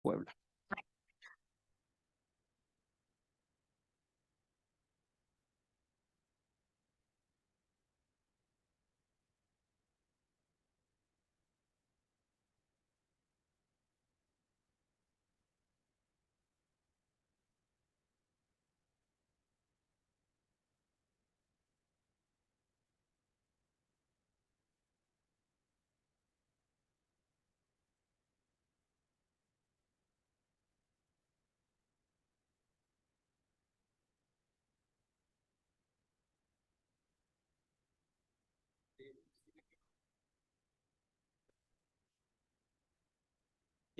Puebla.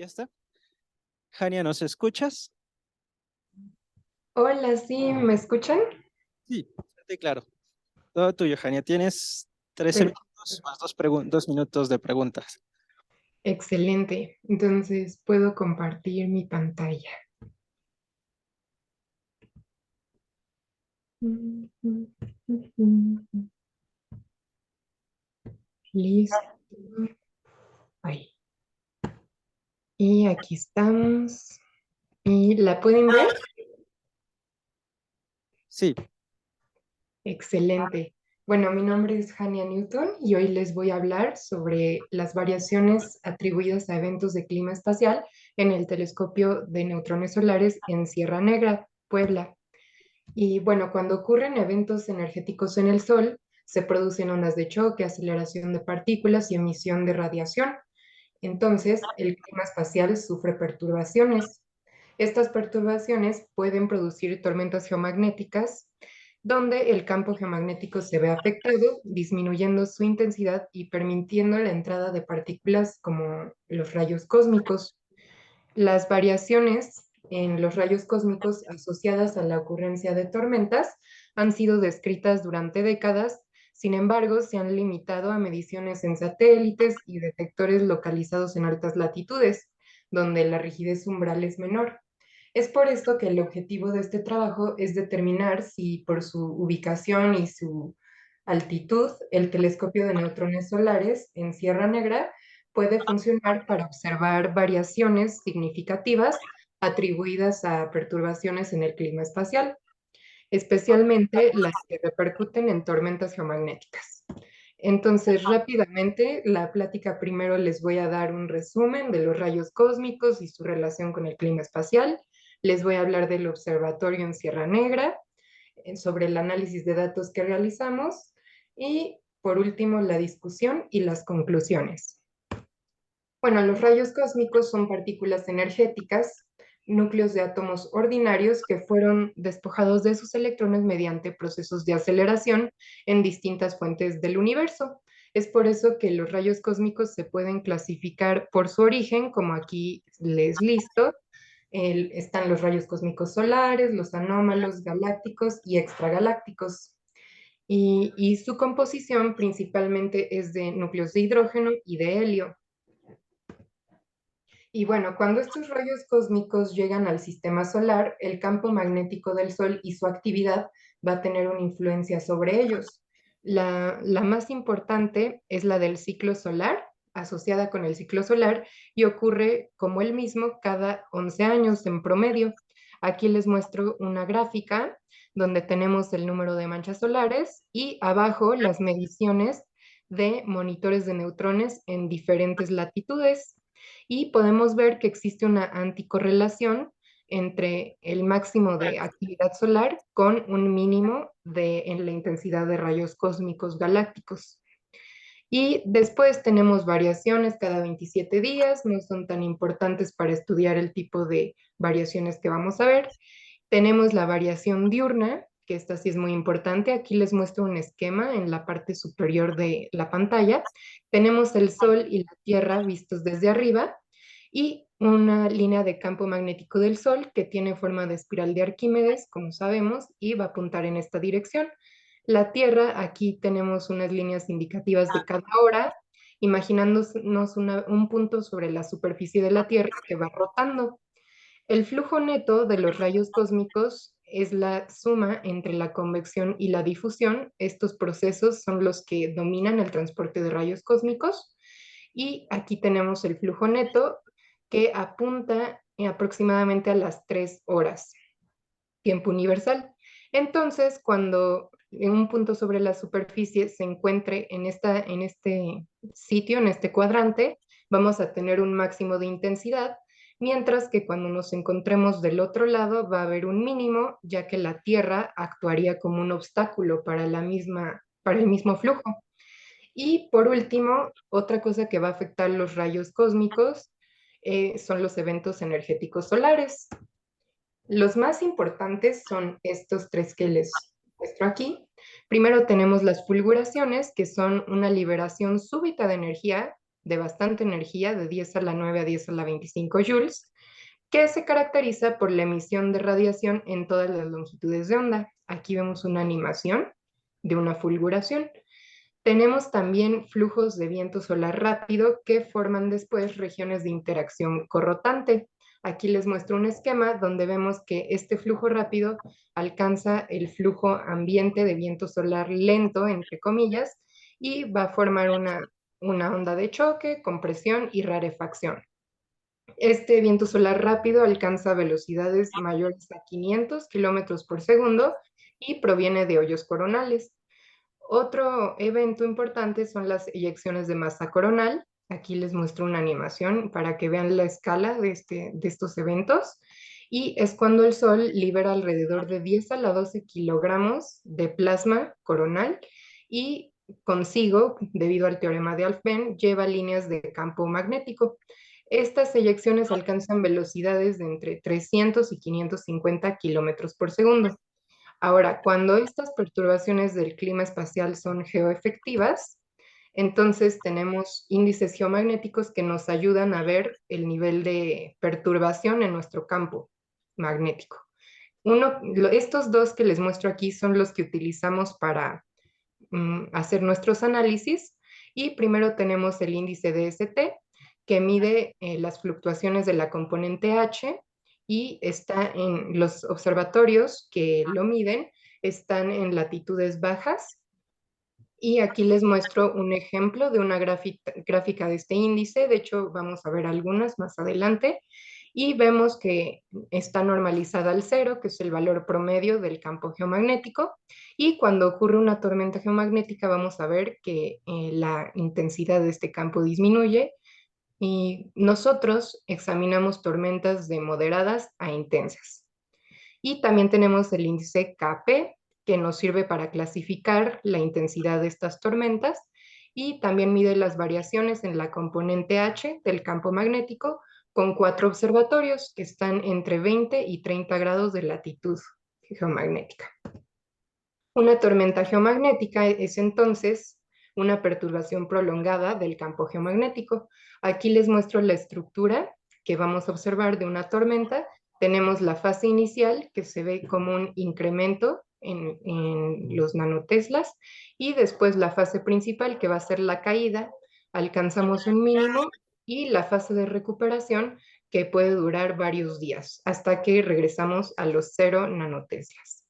¿Ya está? Jania, ¿nos escuchas? Hola, ¿sí? ¿Me escuchan? Sí, claro. Todo tuyo, Jania. Tienes 13 Per- minutos más 2 minutos de preguntas. Excelente. Entonces, puedo compartir mi pantalla. Listo. Ahí. Y aquí estamos. ¿Y la pueden ver? Sí, Excelente. Bueno, mi nombre es Hania Newton y hoy les voy a hablar sobre las variaciones atribuidas a eventos de clima espacial en el telescopio de neutrones solares en Sierra Negra, Puebla. Y bueno, cuando ocurren eventos energéticos en el Sol, se producen ondas de choque, aceleración de partículas y emisión de radiación. Entonces, el clima espacial sufre perturbaciones. Estas perturbaciones pueden producir tormentas geomagnéticas, donde el campo geomagnético se ve afectado, disminuyendo su intensidad y permitiendo la entrada de partículas como los rayos cósmicos. Las variaciones en los rayos cósmicos asociadas a la ocurrencia de tormentas han sido descritas durante décadas, sin embargo, se han limitado a mediciones en satélites y detectores localizados en altas latitudes, donde la rigidez umbral es menor. Es por esto que el objetivo de este trabajo es determinar si por su ubicación y su altitud, el telescopio de neutrones solares en Sierra Negra puede funcionar para observar variaciones significativas atribuidas a perturbaciones en el clima espacial, especialmente las que repercuten en tormentas geomagnéticas. Entonces, rápidamente, la plática primero les voy a dar un resumen de los rayos cósmicos y su relación con el clima espacial. Les voy a hablar del observatorio en Sierra Negra, sobre el análisis de datos que realizamos y, por último, la discusión y las conclusiones. Bueno, los rayos cósmicos son partículas energéticas, núcleos de átomos ordinarios que fueron despojados de sus electrones mediante procesos de aceleración en distintas fuentes del universo. Es por eso que los rayos cósmicos se pueden clasificar por su origen, como aquí les listo. Están los rayos cósmicos solares, los anómalos, galácticos y extragalácticos. Y su composición principalmente es de núcleos de hidrógeno y de helio. Y bueno, cuando estos rayos cósmicos llegan al sistema solar, el campo magnético del Sol y su actividad va a tener una influencia sobre ellos. La más importante es la del ciclo solar, asociada con el ciclo solar, y ocurre como el mismo cada 11 años en promedio. Aquí les muestro una gráfica donde tenemos el número de manchas solares y abajo las mediciones de monitores de neutrones en diferentes latitudes y podemos ver que existe una anticorrelación entre el máximo de actividad solar con un mínimo en la intensidad de rayos cósmicos galácticos. Y después tenemos variaciones cada 27 días, no son tan importantes para estudiar el tipo de variaciones que vamos a ver. Tenemos la variación diurna, que esta sí es muy importante. Aquí les muestro un esquema en la parte superior de la pantalla. Tenemos el Sol y la Tierra vistos desde arriba y una línea de campo magnético del Sol que tiene forma de espiral de Arquímedes, como sabemos, y va a apuntar en esta dirección. La Tierra, aquí tenemos unas líneas indicativas de cada hora, imaginándonos un punto sobre la superficie de la Tierra que va rotando. El flujo neto de los rayos cósmicos es la suma entre la convección y la difusión. Estos procesos son los que dominan el transporte de rayos cósmicos. Y aquí tenemos el flujo neto que apunta aproximadamente a las 3 horas, tiempo universal. Entonces, cuando en un punto sobre la superficie se encuentre en este sitio, en este cuadrante, vamos a tener un máximo de intensidad, mientras que cuando nos encontremos del otro lado va a haber un mínimo, ya que la Tierra actuaría como un obstáculo para para el mismo flujo. Y por último, otra cosa que va a afectar los rayos cósmicos son los eventos energéticos solares. Los más importantes son estos tres que les muestro aquí. Primero tenemos las fulguraciones, que son una liberación súbita de energía, de bastante energía, de 10 a la 9 a 10 a la 25 joules, que se caracteriza por la emisión de radiación en todas las longitudes de onda. Aquí vemos una animación de una fulguración. Tenemos también flujos de viento solar rápido que forman después regiones de interacción corrotante. Aquí les muestro un esquema donde vemos que este flujo rápido alcanza el flujo ambiente de viento solar lento, entre comillas, y va a formar una onda de choque, compresión y rarefacción. Este viento solar rápido alcanza velocidades mayores a 500 kilómetros por segundo y proviene de hoyos coronales. Otro evento importante son las eyecciones de masa coronal. Aquí les muestro una animación para que vean la escala de estos eventos. Y es cuando el Sol libera alrededor de 10 a la 12 kilogramos de plasma coronal y consigo, debido al teorema de Alfvén, lleva líneas de campo magnético. Estas eyecciones alcanzan velocidades de entre 300 y 550 kilómetros por segundo. Ahora, cuando estas perturbaciones del clima espacial son geoefectivas, entonces tenemos índices geomagnéticos que nos ayudan a ver el nivel de perturbación en nuestro campo magnético. Estos dos que les muestro aquí son los que utilizamos para hacer nuestros análisis. Y primero tenemos el índice DST, que mide las fluctuaciones de la componente H y está en los observatorios que lo miden, están en latitudes bajas. Y aquí les muestro un ejemplo de una gráfica de este índice. De hecho, vamos a ver algunas más adelante. Y vemos que está normalizada al cero, que es el valor promedio del campo geomagnético. Y cuando ocurre una tormenta geomagnética, vamos a ver que la intensidad de este campo disminuye. Y nosotros examinamos tormentas de moderadas a intensas. Y también tenemos el índice KP, que nos sirve para clasificar la intensidad de estas tormentas y también mide las variaciones en la componente H del campo magnético con 4 observatorios que están entre 20 y 30 grados de latitud geomagnética. Una tormenta geomagnética es entonces una perturbación prolongada del campo geomagnético. Aquí les muestro la estructura que vamos a observar de una tormenta. Tenemos la fase inicial, que se ve como un incremento en los nanoteslas, y después la fase principal, que va a ser la caída. Alcanzamos un mínimo, y la fase de recuperación, que puede durar varios días, hasta que regresamos a los 0 nanoteslas.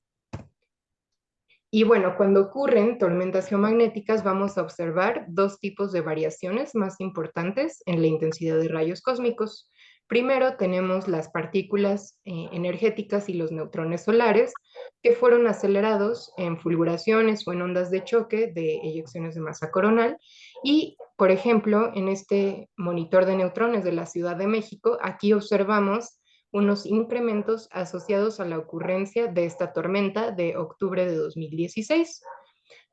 Y bueno, cuando ocurren tormentas geomagnéticas vamos a observar dos tipos de variaciones más importantes en la intensidad de rayos cósmicos. Primero tenemos las partículas energéticas y los neutrones solares que fueron acelerados en fulguraciones o en ondas de choque de eyecciones de masa coronal. Y, por ejemplo, en este monitor de neutrones de la Ciudad de México, aquí observamos unos incrementos asociados a la ocurrencia de esta tormenta de octubre de 2016.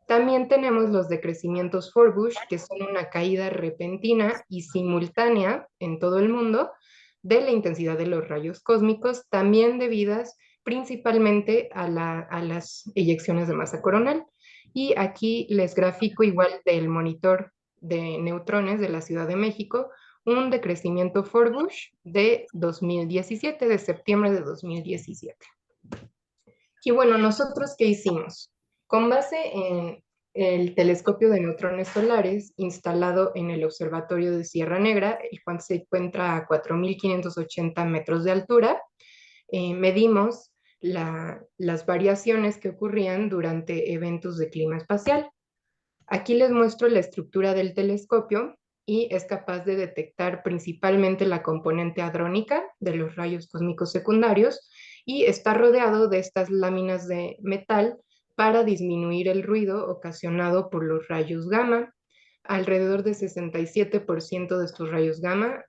También tenemos los decrecimientos Forbush, que son una caída repentina y simultánea en todo el mundo de la intensidad de los rayos cósmicos, también debidas principalmente a las eyecciones de masa coronal. Y aquí les grafico igual del monitor de neutrones de la Ciudad de México, un decrecimiento Forbush de 2017, de septiembre de 2017. Y bueno, ¿nosotros qué hicimos? Con base en el telescopio de neutrones solares instalado en el observatorio de Sierra Negra, el cual se encuentra a 4.580 metros de altura, medimos las variaciones que ocurrían durante eventos de clima espacial. Aquí les muestro la estructura del telescopio. y es capaz de detectar principalmente la componente hadrónica de los rayos cósmicos secundarios y está rodeado de estas láminas de metal para disminuir el ruido ocasionado por los rayos gamma. Alrededor de 67% de estos rayos gamma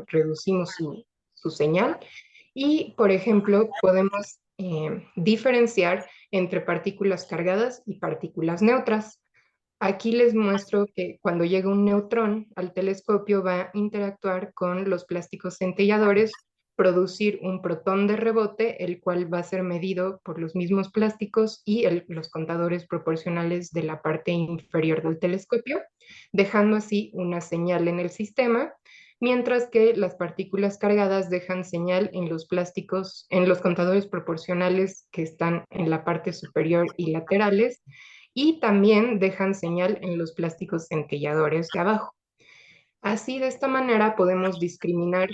reducimos su señal y, por ejemplo, podemos diferenciar entre partículas cargadas y partículas neutras. Aquí les muestro que cuando llega un neutrón al telescopio va a interactuar con los plásticos centelladores, producir un protón de rebote, el cual va a ser medido por los mismos plásticos y los contadores proporcionales de la parte inferior del telescopio, dejando así una señal en el sistema, mientras que las partículas cargadas dejan señal en los plásticos, en los contadores proporcionales que están en la parte superior y laterales, y también dejan señal en los plásticos centelladores de abajo. Así, de esta manera podemos discriminar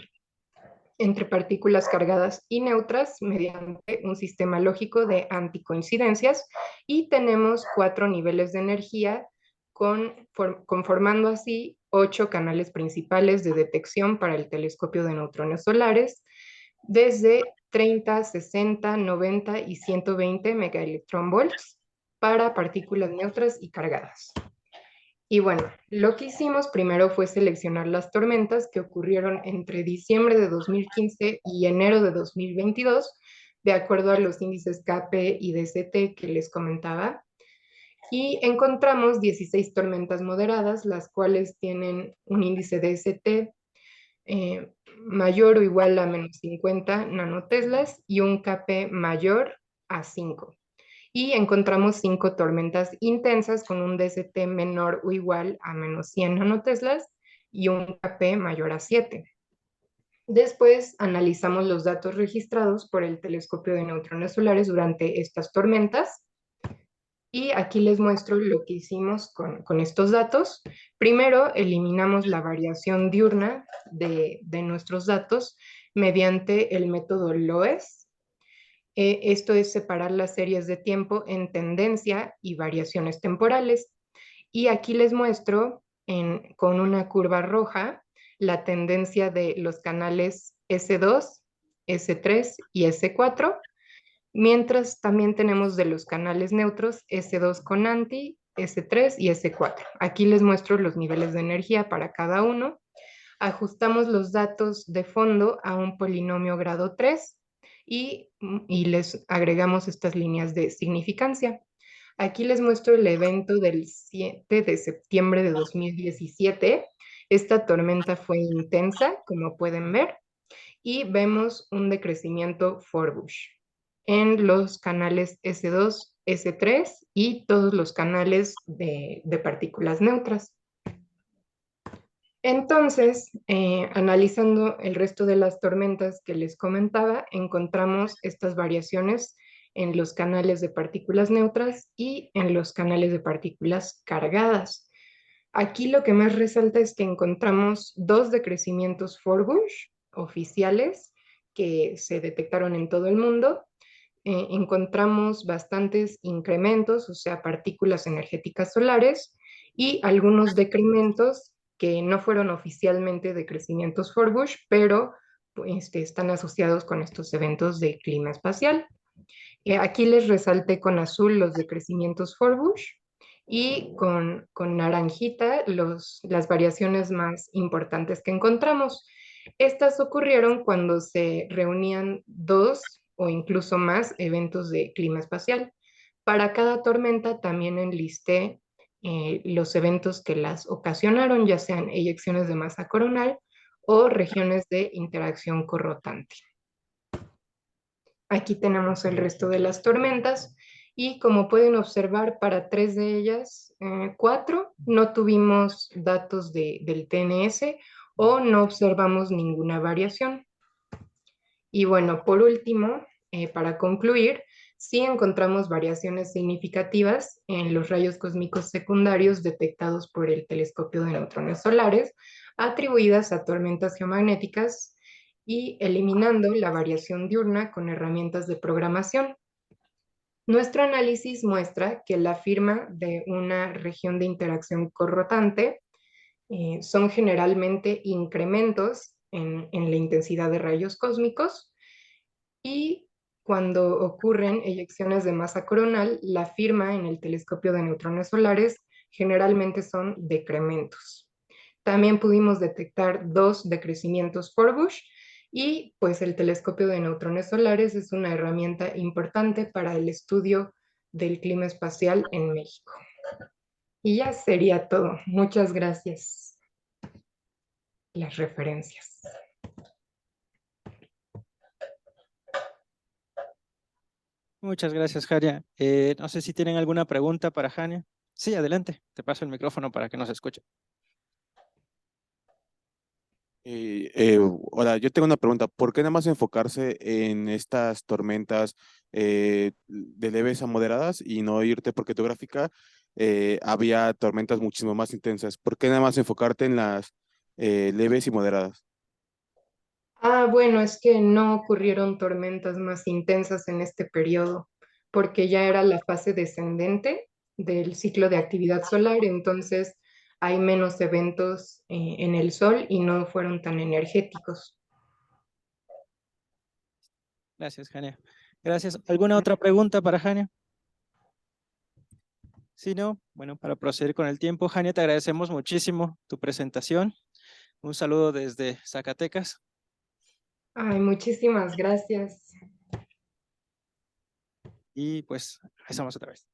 entre partículas cargadas y neutras mediante un sistema lógico de anticoincidencias y tenemos 4 niveles de energía conformando así 8 canales principales de detección para el telescopio de neutrones solares desde 30, 60, 90 y 120 megaelectronvolts para partículas neutras y cargadas. Y bueno, lo que hicimos primero fue seleccionar las tormentas que ocurrieron entre diciembre de 2015 y enero de 2022, de acuerdo a los índices KP y DCT que les comentaba. Y encontramos 16 tormentas moderadas, las cuales tienen un índice DST mayor o igual a menos 50 nanoteslas y un KP mayor a 5 y encontramos 5 tormentas intensas con un DST menor o igual a menos 100 nanoteslas y un KP mayor a 7. Después analizamos los datos registrados por el telescopio de neutrones solares durante estas tormentas y aquí les muestro lo que hicimos con estos datos. Primero, eliminamos la variación diurna de nuestros datos mediante el método LOES. Esto es separar las series de tiempo en tendencia y variaciones temporales. Y aquí les muestro con una curva roja la tendencia de los canales S2, S3 y S4, mientras también tenemos de los canales neutros S2 con anti, S3 y S4. Aquí les muestro los niveles de energía para cada uno. Ajustamos los datos de fondo a un polinomio grado 3 y les agregamos estas líneas de significancia. Aquí les muestro el evento del 7 de septiembre de 2017. Esta tormenta fue intensa, como pueden ver, y vemos un decrecimiento Forbush en los canales S2, S3 y todos los canales de partículas neutras. Entonces, analizando el resto de las tormentas que les comentaba, encontramos estas variaciones en los canales de partículas neutras y en los canales de partículas cargadas. Aquí lo que más resalta es que encontramos 2 decrecimientos Forbush oficiales que se detectaron en todo el mundo. Encontramos bastantes incrementos, o sea, partículas energéticas solares, y algunos decrementos que no fueron oficialmente decrecimientos Forbush, pero pues, están asociados con estos eventos de clima espacial. Aquí les resalté con azul los decrecimientos Forbush y con naranjita las variaciones más importantes que encontramos. Estas ocurrieron cuando se reunían 2 o incluso más eventos de clima espacial. Para cada tormenta también enlisté los eventos que las ocasionaron, ya sean eyecciones de masa coronal o regiones de interacción corrotante. Aquí tenemos el resto de las tormentas y como pueden observar, para 3 de ellas, 4 no tuvimos datos del TNS o no observamos ninguna variación. Y bueno, por último, para concluir, sí encontramos variaciones significativas en los rayos cósmicos secundarios detectados por el telescopio de neutrones solares, atribuidas a tormentas geomagnéticas y eliminando la variación diurna con herramientas de programación. Nuestro análisis muestra que la firma de una región de interacción corrotante Son generalmente incrementos en la intensidad de rayos cósmicos y cuando ocurren eyecciones de masa coronal, la firma en el telescopio de neutrones solares generalmente son decrementos. También pudimos detectar dos decrecimientos Forbush y pues el telescopio de neutrones solares es una herramienta importante para el estudio del clima espacial en México. Y ya sería todo. Muchas gracias. Las referencias. Muchas gracias, Jania. No sé si tienen alguna pregunta para Jania. Sí, adelante. Te paso el micrófono para que nos escuche. Ahora, yo tengo una pregunta. ¿Por qué nada más enfocarse en estas tormentas de leves a moderadas y no irte? Porque tu gráfica había tormentas muchísimo más intensas. ¿Por qué nada más enfocarte en las leves y moderadas? Bueno, es que no ocurrieron tormentas más intensas en este periodo, porque ya era la fase descendente del ciclo de actividad solar, entonces hay menos eventos en el Sol y no fueron tan energéticos. Gracias, Jania. Gracias. ¿Alguna otra pregunta para Jania? Si no, bueno, para proceder con el tiempo, Jania, te agradecemos muchísimo tu presentación. Un saludo desde Zacatecas. Ay, muchísimas gracias. Y pues, empezamos otra vez.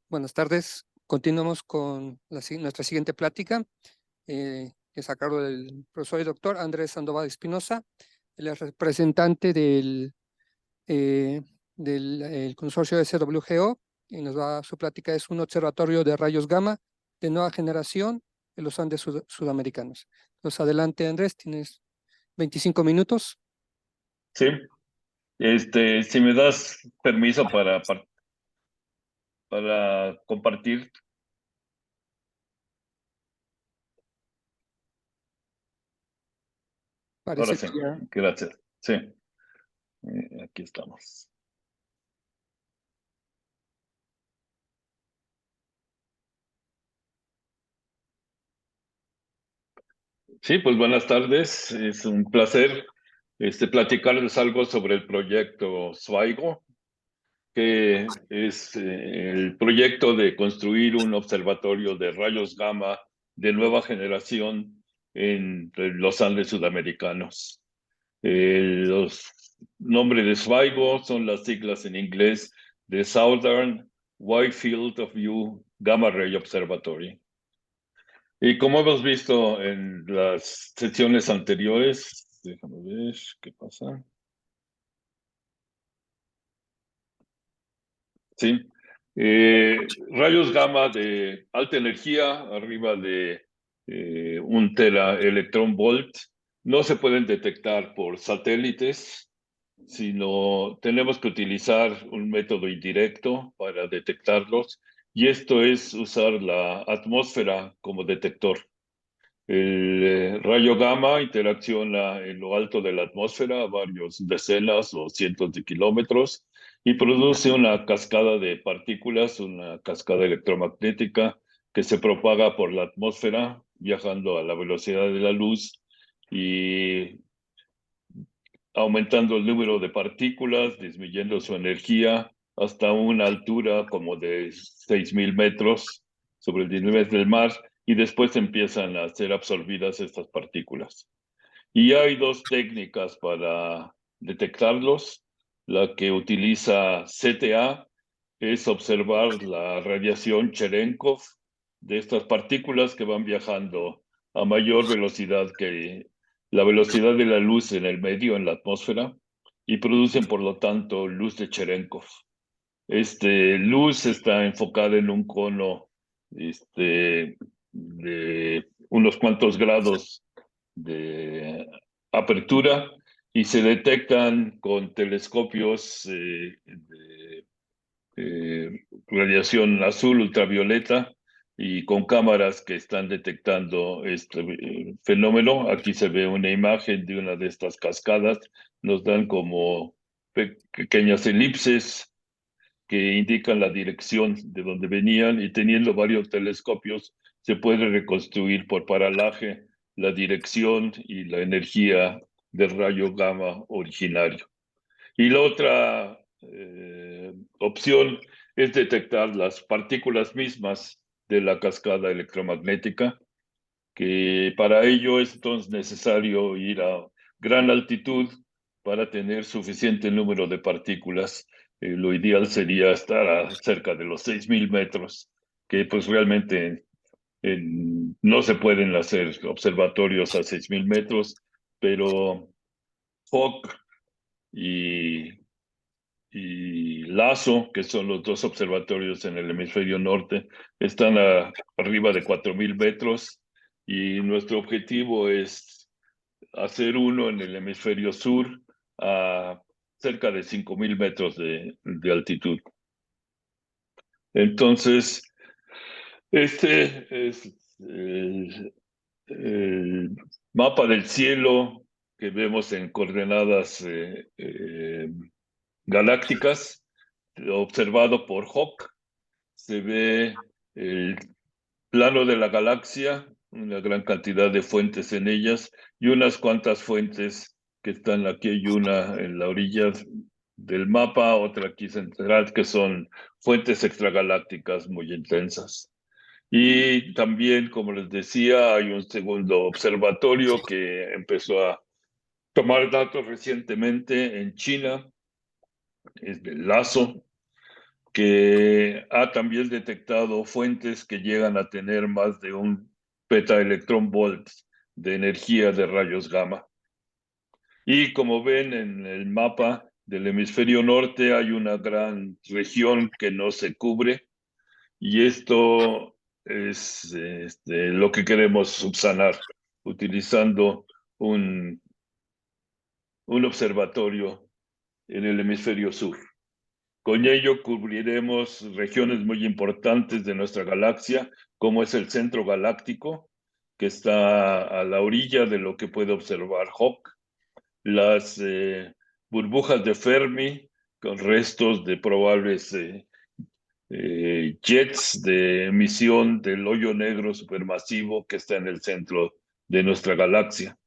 Buenas tardes. Continuamos con nuestra siguiente plática, que es a cargo del profesor y doctor Andrés Sandoval Espinosa. Él es representante del consorcio de CWGO y su plática es un observatorio de rayos gamma de nueva generación en los Andes sudamericanos. Entonces, adelante, Andrés, tienes 25 minutos. Sí, si me das permiso para compartir. Ahora Parece sí, que ya. gracias. Sí, aquí estamos. Sí, pues buenas tardes. Es un placer platicarles algo sobre el proyecto SWIGO, que es el proyecto de construir un observatorio de rayos gamma de nueva generación en los Andes sudamericanos. Los nombres de SWIGO son las siglas en inglés de Southern Wide Field of View Gamma Ray Observatory. Y como hemos visto en las sesiones anteriores, déjame ver qué pasa. Sí. Rayos gamma de alta energía, arriba de 1 tera electrón volt, no se pueden detectar por satélites, sino tenemos que utilizar un método indirecto para detectarlos, y esto es usar la atmósfera como detector. El rayo gamma interacciona en lo alto de la atmósfera a varios decenas o cientos de kilómetros y produce una cascada de partículas, una cascada electromagnética que se propaga por la atmósfera viajando a la velocidad de la luz y aumentando el número de partículas, disminuyendo su energía hasta una altura como de 6.000 metros sobre el nivel del mar, y después empiezan a ser absorbidas estas partículas. Y hay dos técnicas para detectarlos. La que utiliza CTA es observar la radiación Cherenkov de estas partículas que van viajando a mayor velocidad que la velocidad de la luz en el medio, en la atmósfera, y producen, por lo tanto, luz de Cherenkov. Luz está enfocada en un cono de unos cuantos grados de apertura y se detectan con telescopios de radiación azul ultravioleta y con cámaras que están detectando este fenómeno. Aquí se ve una imagen de una de estas cascadas. Nos dan como pequeñas elipses que indican la dirección de donde venían, y teniendo varios telescopios se puede reconstruir por paralaje la dirección y la energía del rayo gamma originario. Y la otra opción es detectar las partículas mismas de la cascada electromagnética, que para ello es entonces necesario ir a gran altitud para tener suficiente número de partículas. Lo ideal sería estar a cerca de los 6,000 metros, que pues realmente no se pueden hacer observatorios a 6,000 metros, pero Hawk y LASO, que son los dos observatorios en el hemisferio norte, están arriba de 4,000 metros, y nuestro objetivo es hacer uno en el hemisferio sur a cerca de 5,000 metros de altitud. Entonces, este es el mapa del cielo que vemos en coordenadas galácticas, observado por Hawk. Se ve el plano de la galaxia, una gran cantidad de fuentes en ellas, y unas cuantas fuentes que están aquí. Hay una en la orilla del mapa, otra aquí central, que son fuentes extragalácticas muy intensas. Y también, como les decía, hay un segundo observatorio que empezó a tomar datos recientemente en China, es del LASO, que ha también detectado fuentes que llegan a tener más de un petaelectronvolt de energía de rayos gamma. Y como ven en el mapa del hemisferio norte, hay una gran región que no se cubre, y esto es lo que queremos subsanar utilizando un observatorio en el hemisferio sur. Con ello cubriremos regiones muy importantes de nuestra galaxia, como es el centro galáctico, que está a la orilla de lo que puede observar Hawk, las burbujas de Fermi, con restos de probables jets de emisión del hoyo negro supermasivo que está en el centro de nuestra galaxia.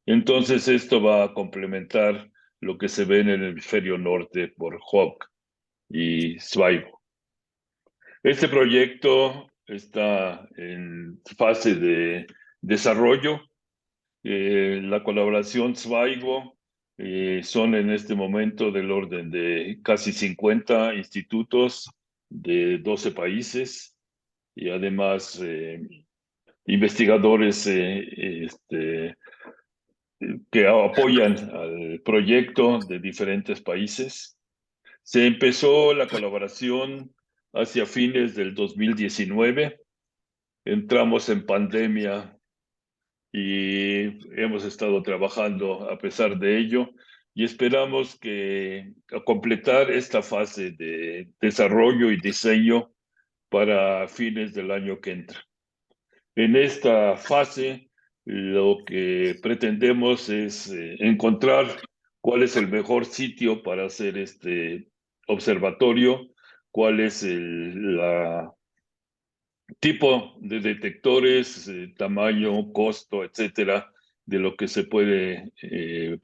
Entonces esto va a complementar lo que se ve en el hemisferio norte por Hawk y Zweigo. Este proyecto está en fase de desarrollo. La colaboración Zweigo son en este momento del orden de casi 50 institutos de 12 países, y además investigadores que apoyan al proyecto de diferentes países. Se empezó la colaboración hacia fines del 2019. Entramos en pandemia y hemos estado trabajando a pesar de ello, y esperamos que completar esta fase de desarrollo y diseño para fines del año que entra. En esta fase, lo que pretendemos es encontrar cuál es el mejor sitio para hacer este observatorio, cuál es el tipo de detectores, tamaño, costo, etcétera, de lo que se puede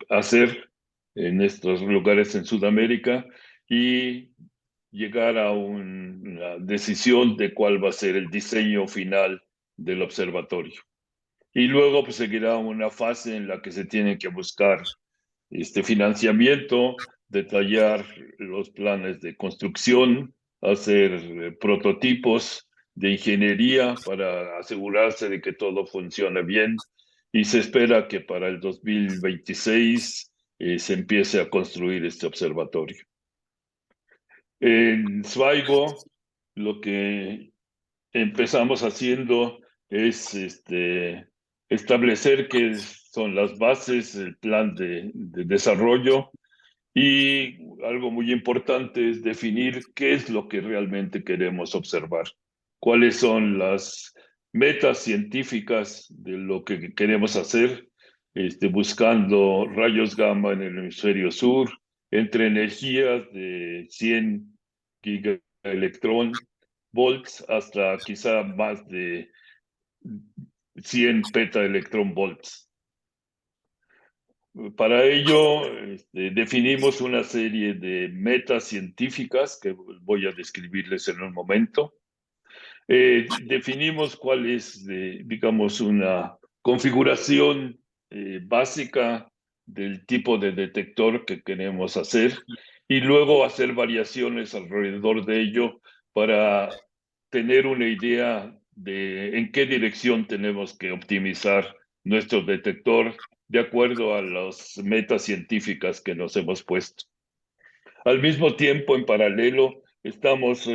hacer en estos lugares en Sudamérica, y llegar a una decisión de cuál va a ser el diseño final del observatorio. Y luego pues seguirá una fase en la que se tiene que buscar financiamiento, detallar los planes de construcción, hacer prototipos de ingeniería para asegurarse de que todo funcione bien, y se espera que para el 2026 se empiece a construir este observatorio. En Zweigo, lo que empezamos haciendo es establecer qué son las bases, el plan de desarrollo, y algo muy importante es definir qué es lo que realmente queremos observar, cuáles son las metas científicas de lo que queremos hacer, buscando rayos gamma en el hemisferio sur, entre energías de 100 gigaelectronvolts hasta quizá más de 100 petaelectronvolts. Para ello, definimos una serie de metas científicas que voy a describirles en un momento. Definimos cuál es, digamos, una configuración básica del tipo de detector que queremos hacer y luego hacer variaciones alrededor de ello para tener una idea de en qué dirección tenemos que optimizar nuestro detector de acuerdo a las metas científicas que nos hemos puesto. Al mismo tiempo, en paralelo, estamos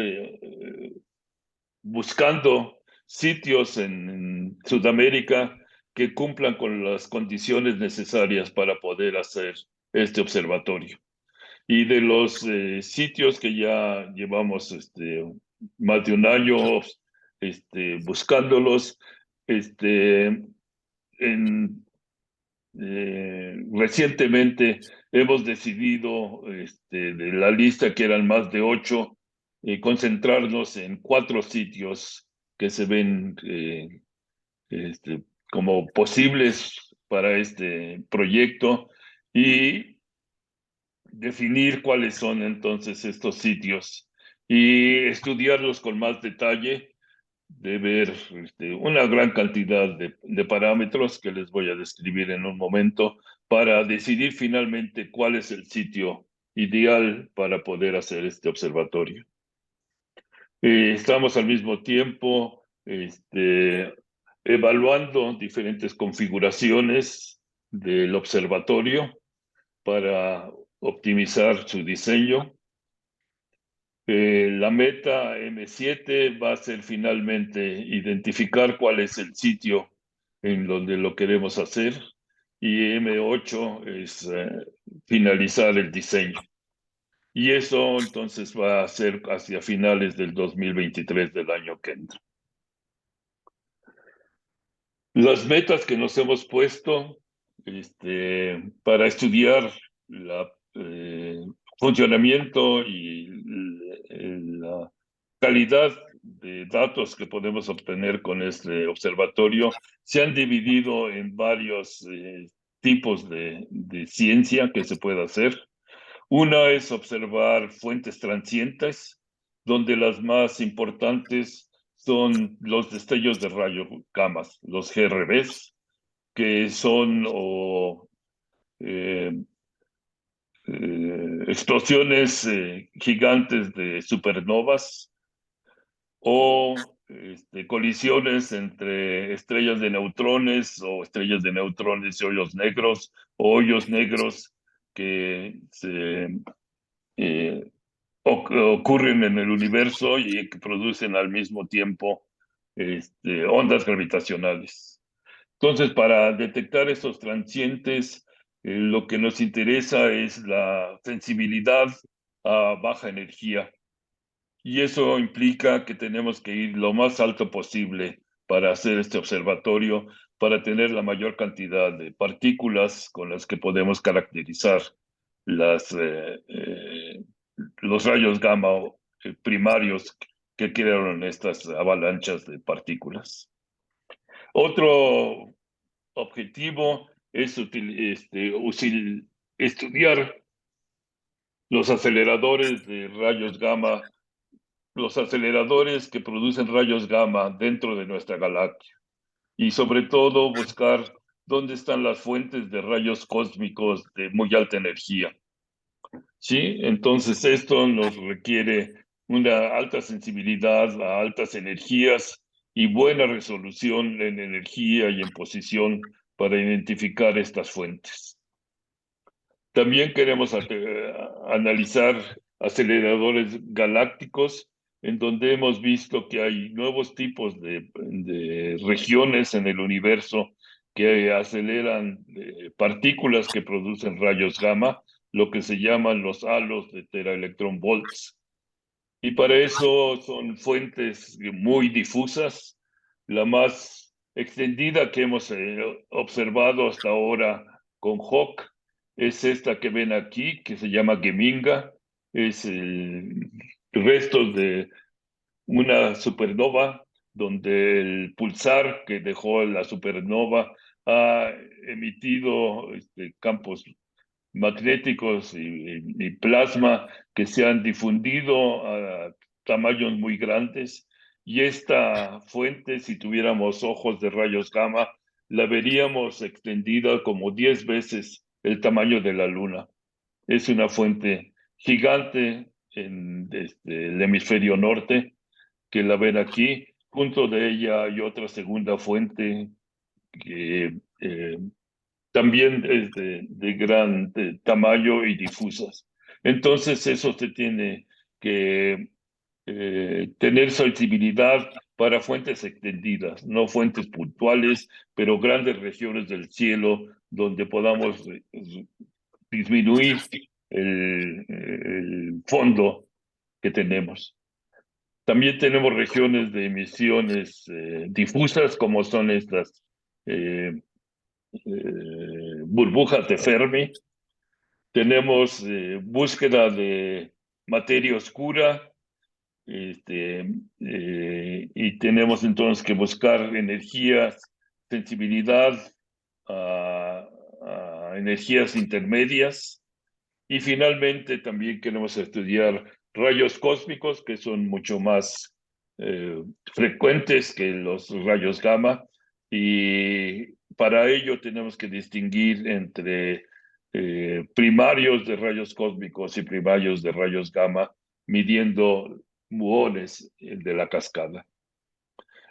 buscando sitios en Sudamérica que cumplan con las condiciones necesarias para poder hacer este observatorio. Y de los sitios que ya llevamos más de un año buscándolos, recientemente hemos decidido de la lista, que eran más de 8, concentrarnos en 4 sitios que se ven como posibles para este proyecto y definir cuáles son entonces estos sitios y estudiarlos con más detalle, de ver una gran cantidad de parámetros que les voy a describir en un momento para decidir finalmente cuál es el sitio ideal para poder hacer este observatorio. Estamos al mismo tiempo evaluando diferentes configuraciones del observatorio para optimizar su diseño. La meta M7 va a ser finalmente identificar cuál es el sitio en donde lo queremos hacer y M8 es finalizar el diseño. Y eso entonces va a ser hacia finales del 2023 del año que entra. Las metas que nos hemos puesto para estudiar el funcionamiento y la calidad de datos que podemos obtener con este observatorio se han dividido en varios tipos de ciencia que se puede hacer. Una es observar fuentes transientes, donde las más importantes son los destellos de rayos gamma, los GRBs, que son explosiones gigantes de supernovas o colisiones entre estrellas de neutrones o estrellas de neutrones y hoyos negros o hoyos negros que ocurren en el universo y que producen al mismo tiempo ondas gravitacionales. Entonces, para detectar estos transientes, lo que nos interesa es la sensibilidad a baja energía. Y eso implica que tenemos que ir lo más alto posible para hacer este observatorio, para tener la mayor cantidad de partículas con las que podemos caracterizar los rayos gamma primarios que crearon estas avalanchas de partículas. Otro objetivo es estudiar los aceleradores de rayos gamma, los aceleradores que producen rayos gamma dentro de nuestra galaxia y sobre todo buscar dónde están las fuentes de rayos cósmicos de muy alta energía. ¿Sí? Entonces esto nos requiere una alta sensibilidad a altas energías y buena resolución en energía y en posición para identificar estas fuentes. También queremos analizar aceleradores galácticos, en donde hemos visto que hay nuevos tipos de regiones en el universo que aceleran partículas que producen rayos gamma, lo que se llaman los halos de teraelectronvolts. Y para eso son fuentes muy difusas. La más extendida que hemos observado hasta ahora con HAWC es esta que ven aquí, que se llama Geminga. Es restos de una supernova donde el pulsar que dejó la supernova ha emitido campos magnéticos y plasma que se han difundido a tamaños muy grandes. Y esta fuente, si tuviéramos ojos de rayos gamma, la veríamos extendida como 10 veces el tamaño de la Luna. Es una fuente gigante en el hemisferio norte, que la ven aquí. Junto de ella hay otra segunda fuente que también es de gran tamaño y difusas. Entonces eso se tiene que tener sensibilidad para fuentes extendidas, no fuentes puntuales, pero grandes regiones del cielo donde podamos disminuir el fondo que tenemos. También tenemos regiones de emisiones difusas, como son estas burbujas de Fermi. Tenemos búsqueda de materia oscura, y tenemos entonces que buscar energías, sensibilidad a energías intermedias. Y finalmente también queremos estudiar rayos cósmicos, que son mucho más frecuentes que los rayos gamma, y para ello tenemos que distinguir entre primarios de rayos cósmicos y primarios de rayos gamma, midiendo muones de la cascada.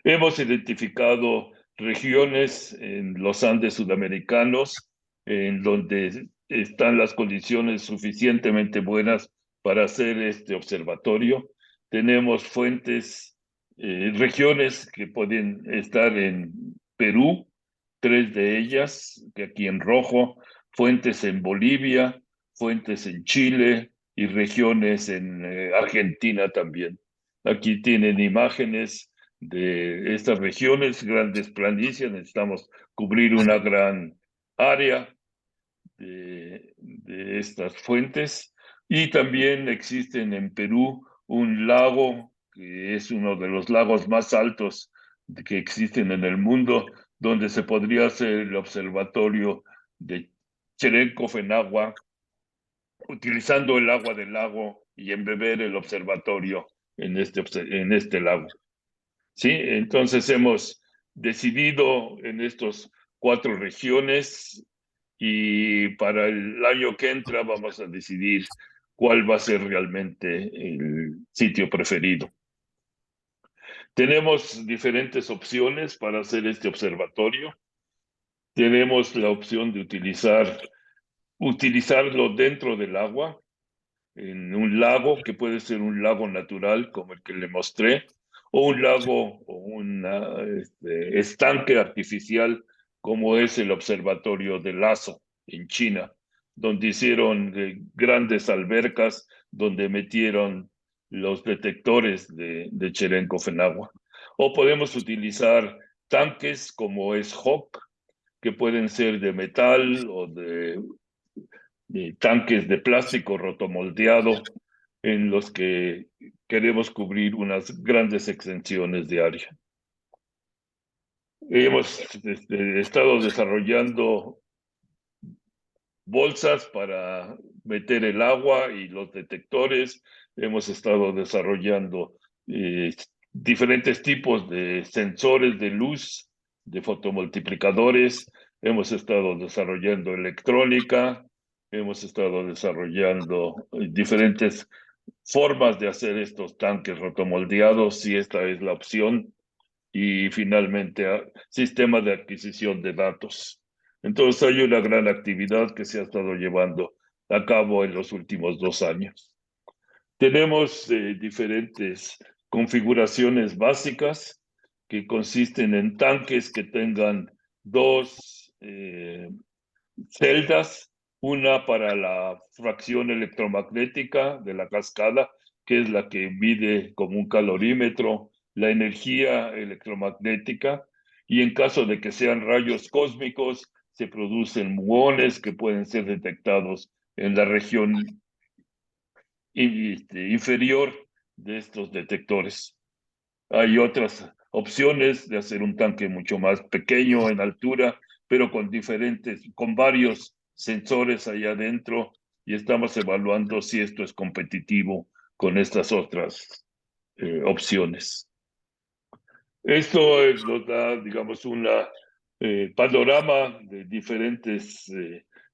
Hemos identificado regiones en los Andes sudamericanos en donde están las condiciones suficientemente buenas para hacer este observatorio. Tenemos fuentes, regiones que pueden estar en Perú, 3 de ellas, que aquí en rojo, fuentes en Bolivia, fuentes en Chile y regiones en Argentina también. Aquí tienen imágenes de estas regiones, grandes planicies. Necesitamos cubrir una gran área de estas fuentes. Y también existen en Perú un lago que es uno de los lagos más altos que existen en el mundo, donde se podría hacer el observatorio de Cherenco-Fenagua, utilizando el agua del lago y embeber el observatorio en este lago. ¿Sí? Entonces hemos decidido en estas 4 regiones, y para el año que entra vamos a decidir cuál va a ser realmente el sitio preferido. Tenemos diferentes opciones para hacer este observatorio. Tenemos la opción de utilizarlo dentro del agua, en un lago que puede ser un lago natural como el que le mostré, o un lago o un estanque artificial como es el observatorio de Lazo en China, donde hicieron grandes albercas donde metieron los detectores de Cherenco-Fenagua. O podemos utilizar tanques como es HOC, que pueden ser de metal o de tanques de plástico rotomoldeado, en los que queremos cubrir unas grandes extensiones de área. Hemos estado desarrollando bolsas para meter el agua y los detectores. Hemos estado desarrollando diferentes tipos de sensores de luz, de fotomultiplicadores. Hemos estado desarrollando electrónica. Hemos estado desarrollando diferentes formas de hacer estos tanques rotomoldeados, si esta es la opción. Y finalmente, sistemas de adquisición de datos. Entonces hay una gran actividad que se ha estado llevando a cabo en los últimos 2 años. Tenemos diferentes configuraciones básicas que consisten en tanques que tengan 2 celdas, una para la fracción electromagnética de la cascada, que es la que mide como un calorímetro la energía electromagnética, y en caso de que sean rayos cósmicos, se producen muones que pueden ser detectados en la región inferior de estos detectores. Hay otras opciones de hacer un tanque mucho más pequeño en altura, pero con varios sensores allá adentro, y estamos evaluando si esto es competitivo con estas otras opciones. Esto nos da, digamos, una panorama de diferentes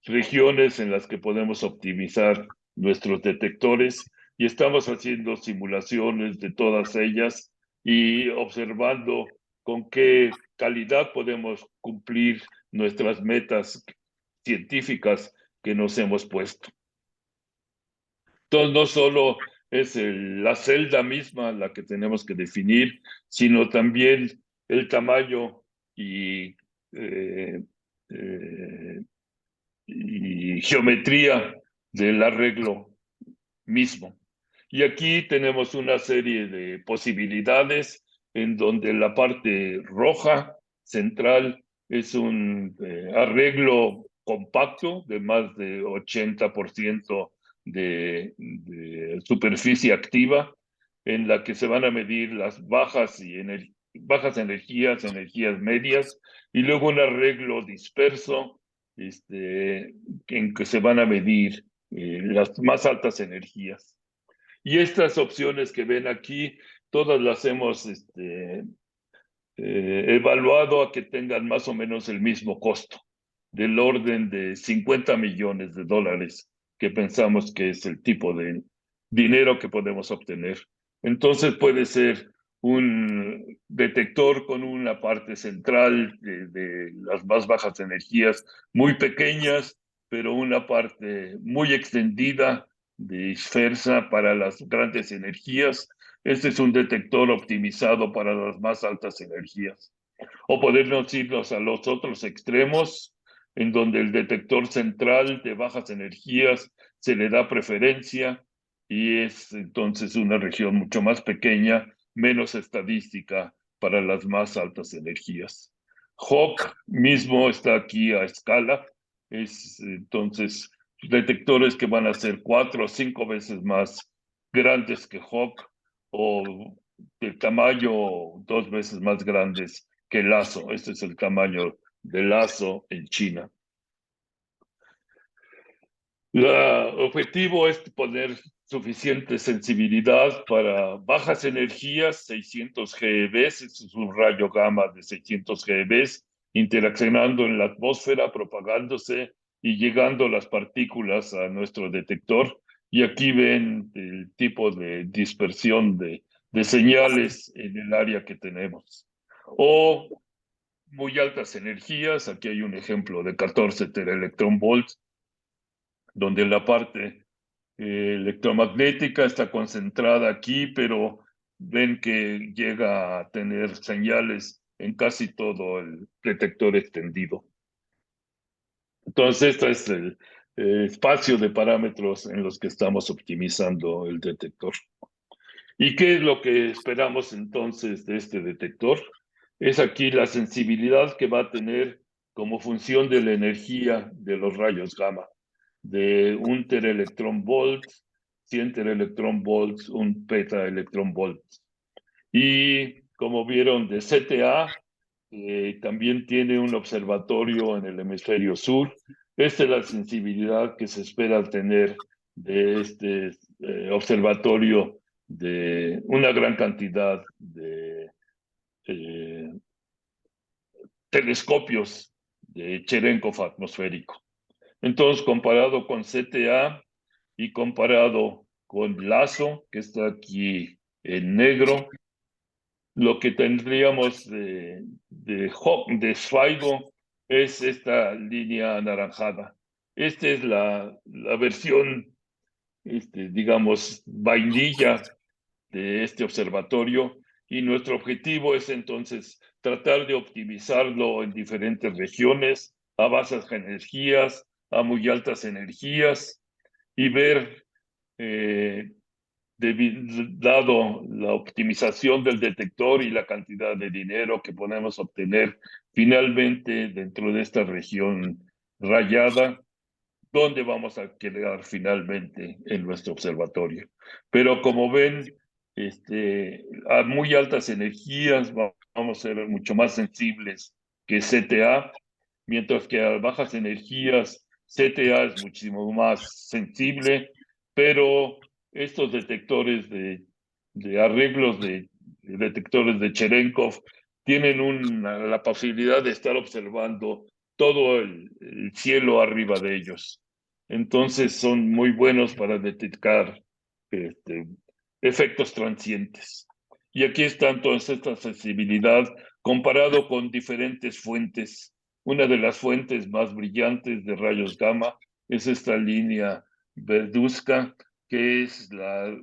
regiones en las que podemos optimizar nuestros detectores, y estamos haciendo simulaciones de todas ellas y observando con qué calidad podemos cumplir nuestras metas científicas que nos hemos puesto. Entonces, no solo es la celda misma la que tenemos que definir, sino también el tamaño y geometría del arreglo mismo. Y aquí tenemos una serie de posibilidades en donde la parte roja central es un arreglo compacto de más de 80% de superficie activa, en la que se van a medir las bajas energías, energías medias, y luego un arreglo disperso en que se van a medir las más altas energías. Y estas opciones que ven aquí, todas las hemos evaluado a que tengan más o menos el mismo costo, del orden de $50 millones, que pensamos que es el tipo de dinero que podemos obtener. Entonces puede ser un detector con una parte central de las más bajas energías, muy pequeñas, pero una parte muy extendida, dispersa para las grandes energías. Este es un detector optimizado para las más altas energías. O podernos irnos a los otros extremos, en donde el detector central de bajas energías se le da preferencia y es entonces una región mucho más pequeña, menos estadística para las más altas energías. Hawk mismo está aquí a escala, es entonces detectores que van a ser 4 o 5 veces más grandes que Hawk, o de tamaño 2 veces más grandes que LASSO. Este es el tamaño de LASSO en China. El objetivo es poner suficiente sensibilidad para bajas energías, 600 GeV, este es un rayo gamma de 600 GeV, interaccionando en la atmósfera, propagándose y llegando las partículas a nuestro detector. Y aquí ven el tipo de dispersión de señales en el área que tenemos. O muy altas energías, aquí hay un ejemplo de 14 teraelectronvolts, donde la parte electromagnética está concentrada aquí, pero ven que llega a tener señales en casi todo el detector extendido. Entonces, este es el espacio de parámetros en los que estamos optimizando el detector. ¿Y qué es lo que esperamos entonces de este detector? Es aquí la sensibilidad que va a tener como función de la energía de los rayos gamma, de 1 teraelectronvolt, 100 teraelectronvolts, 1 petaelectronvolt. Y como vieron de CTA, también tiene un observatorio en el hemisferio sur. Esta es la sensibilidad que se espera tener de este observatorio de una gran cantidad de telescopios de Cherenkov atmosférico. Entonces, comparado con CTA y comparado con LASSO, que está aquí en negro, lo que tendríamos de SWIGO es esta línea anaranjada. Esta es la versión, digamos, vainilla de este observatorio, y nuestro objetivo es entonces tratar de optimizarlo en diferentes regiones, a bajas energías, a muy altas energías, y ver dado la optimización del detector y la cantidad de dinero que podemos obtener finalmente dentro de esta región rayada, donde vamos a quedar finalmente en nuestro observatorio. Pero como ven, a muy altas energías vamos a ser mucho más sensibles que CTA, mientras que a bajas energías CTA es muchísimo más sensible, pero estos detectores de arreglos de detectores de Cherenkov tienen la posibilidad de estar observando todo el cielo arriba de ellos. Entonces son muy buenos para detectar efectos transientes. Y aquí están todas esta sensibilidad comparado con diferentes fuentes. Una de las fuentes más brillantes de rayos gamma es esta línea verduzca, que es la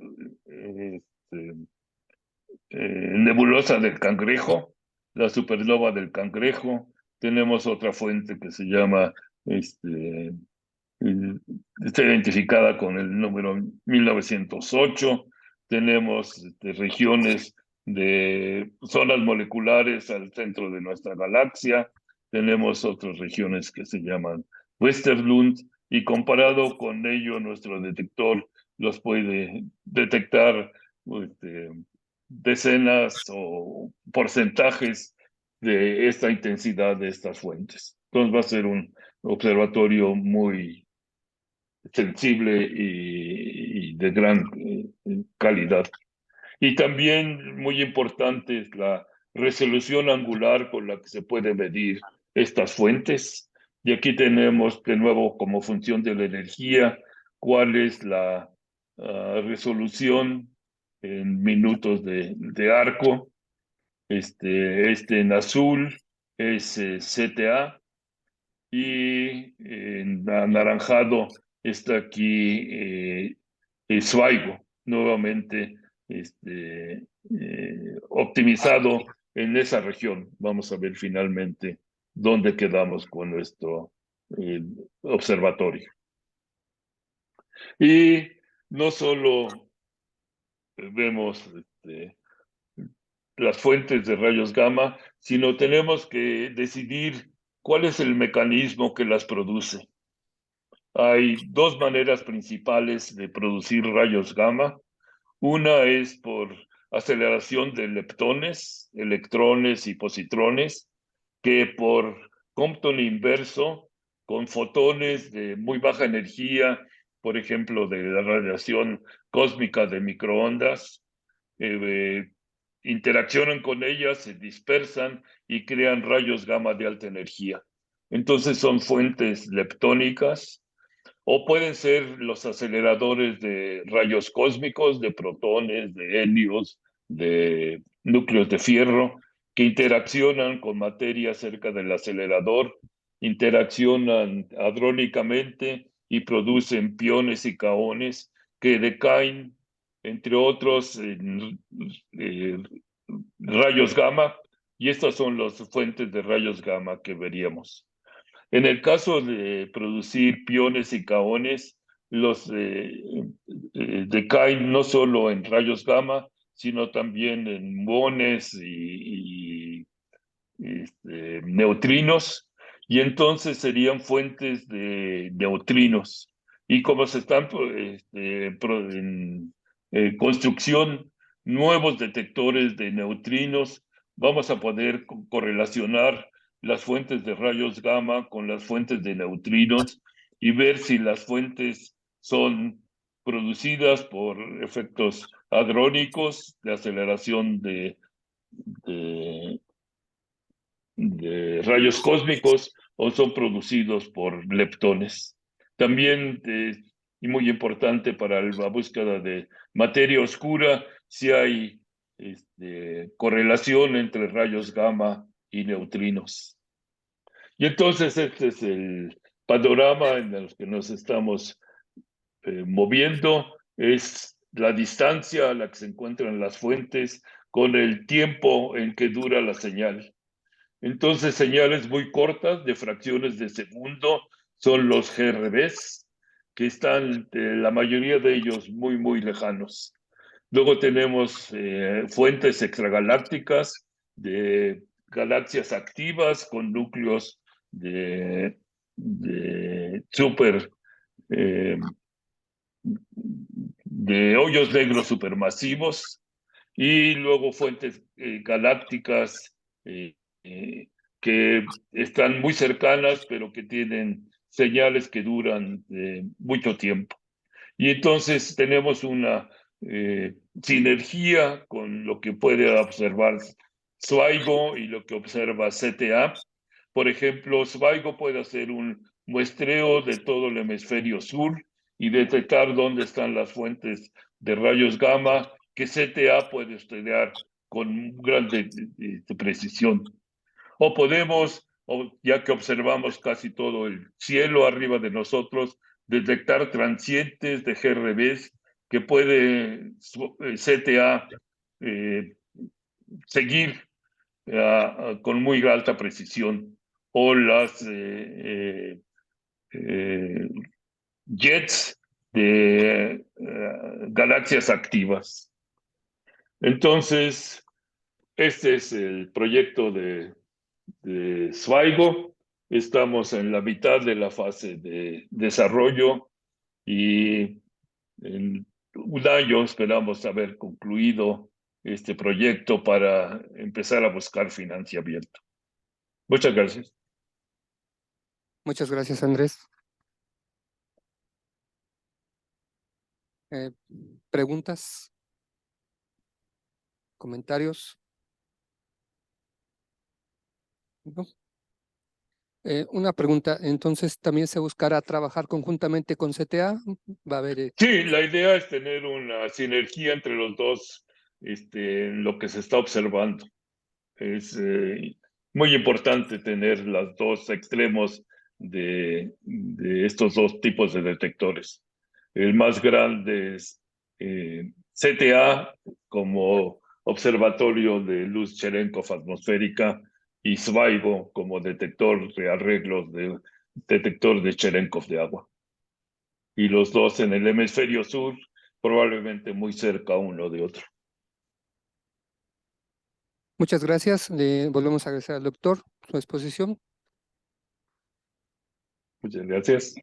nebulosa del Cangrejo, la supernova del Cangrejo. Tenemos otra fuente que se llama, está identificada con el número 1908. Tenemos regiones de zonas moleculares al centro de nuestra galaxia. Tenemos otras regiones que se llaman Westerlund, y comparado con ello, nuestro detector los puede detectar decenas o porcentajes de esta intensidad de estas fuentes. Entonces va a ser un observatorio muy sensible y de gran calidad. Y también muy importante es la resolución angular con la que se puede medir estas fuentes. Y aquí tenemos de nuevo como función de la energía cuál es la resolución en minutos de arco. En azul es CTA, y en anaranjado está aquí Swaigo, nuevamente optimizado en esa región. Vamos a ver finalmente dónde quedamos con nuestro observatorio. Y no solo vemos las fuentes de rayos gamma, sino tenemos que decidir cuál es el mecanismo que las produce. Hay dos maneras principales de producir rayos gamma. Una es por aceleración de leptones, electrones y positrones, que por Compton inverso, con fotones de muy baja energía, por ejemplo, de la radiación cósmica de microondas, interaccionan con ellas, se dispersan y crean rayos gamma de alta energía. Entonces son fuentes leptónicas, o pueden ser los aceleradores de rayos cósmicos, de protones, de helios, de núcleos de fierro, que interaccionan con materia cerca del acelerador, interaccionan hadrónicamente y producen piones y caones que decaen, entre otros, en rayos gamma, y estas son las fuentes de rayos gamma que veríamos. En el caso de producir piones y caones, los decaen no solo en rayos gamma, sino también en muones y neutrinos, y entonces serían fuentes de neutrinos. Y como se están en construcción nuevos detectores de neutrinos, vamos a poder correlacionar las fuentes de rayos gamma con las fuentes de neutrinos y ver si las fuentes son producidas por efectos hadrónicos de aceleración de rayos cósmicos o son producidos por leptones. También, y muy importante para la búsqueda de materia oscura, si hay correlación entre rayos gamma y neutrinos. Y entonces este es el panorama en el que nos estamos moviendo, es la distancia a la que se encuentran las fuentes con el tiempo en que dura la señal. Entonces, señales muy cortas de fracciones de segundo son los GRBs, que están, la mayoría de ellos, muy, muy lejanos. Luego tenemos fuentes extragalácticas de galaxias activas con núcleos de de hoyos negros supermasivos, y luego fuentes galácticas que están muy cercanas, pero que tienen señales que duran mucho tiempo. Y entonces tenemos una sinergia con lo que puede observar SWIGO y lo que observa CTA. Por ejemplo, SWIGO puede hacer un muestreo de todo el hemisferio sur y detectar dónde están las fuentes de rayos gamma que CTA puede estudiar con gran precisión. O podemos, ya que observamos casi todo el cielo arriba de nosotros, detectar transientes de GRBs que puede CTA seguir con muy alta precisión, o las jets de galaxias activas. Entonces, este es el proyecto de SWIGO. Estamos en la mitad de la fase de desarrollo y en un año esperamos haber concluido este proyecto para empezar a buscar financiamiento. Muchas gracias. Muchas gracias, Andrés. ¿Preguntas? ¿Comentarios? ¿No? Una pregunta, entonces, ¿también se buscará trabajar conjuntamente con CTA? Va a haber... Sí, la idea es tener una sinergia entre los dos, en lo que se está observando. Es muy importante tener los dos extremos de estos dos tipos de detectores. El más grande es CTA como observatorio de luz Cherenkov atmosférica, y SWIGO como detector de arreglos de detector de Cherenkov de agua. Y los dos en el hemisferio sur, probablemente muy cerca uno de otro. Muchas gracias. Le volvemos a agradecer al doctor su exposición. Muchas gracias.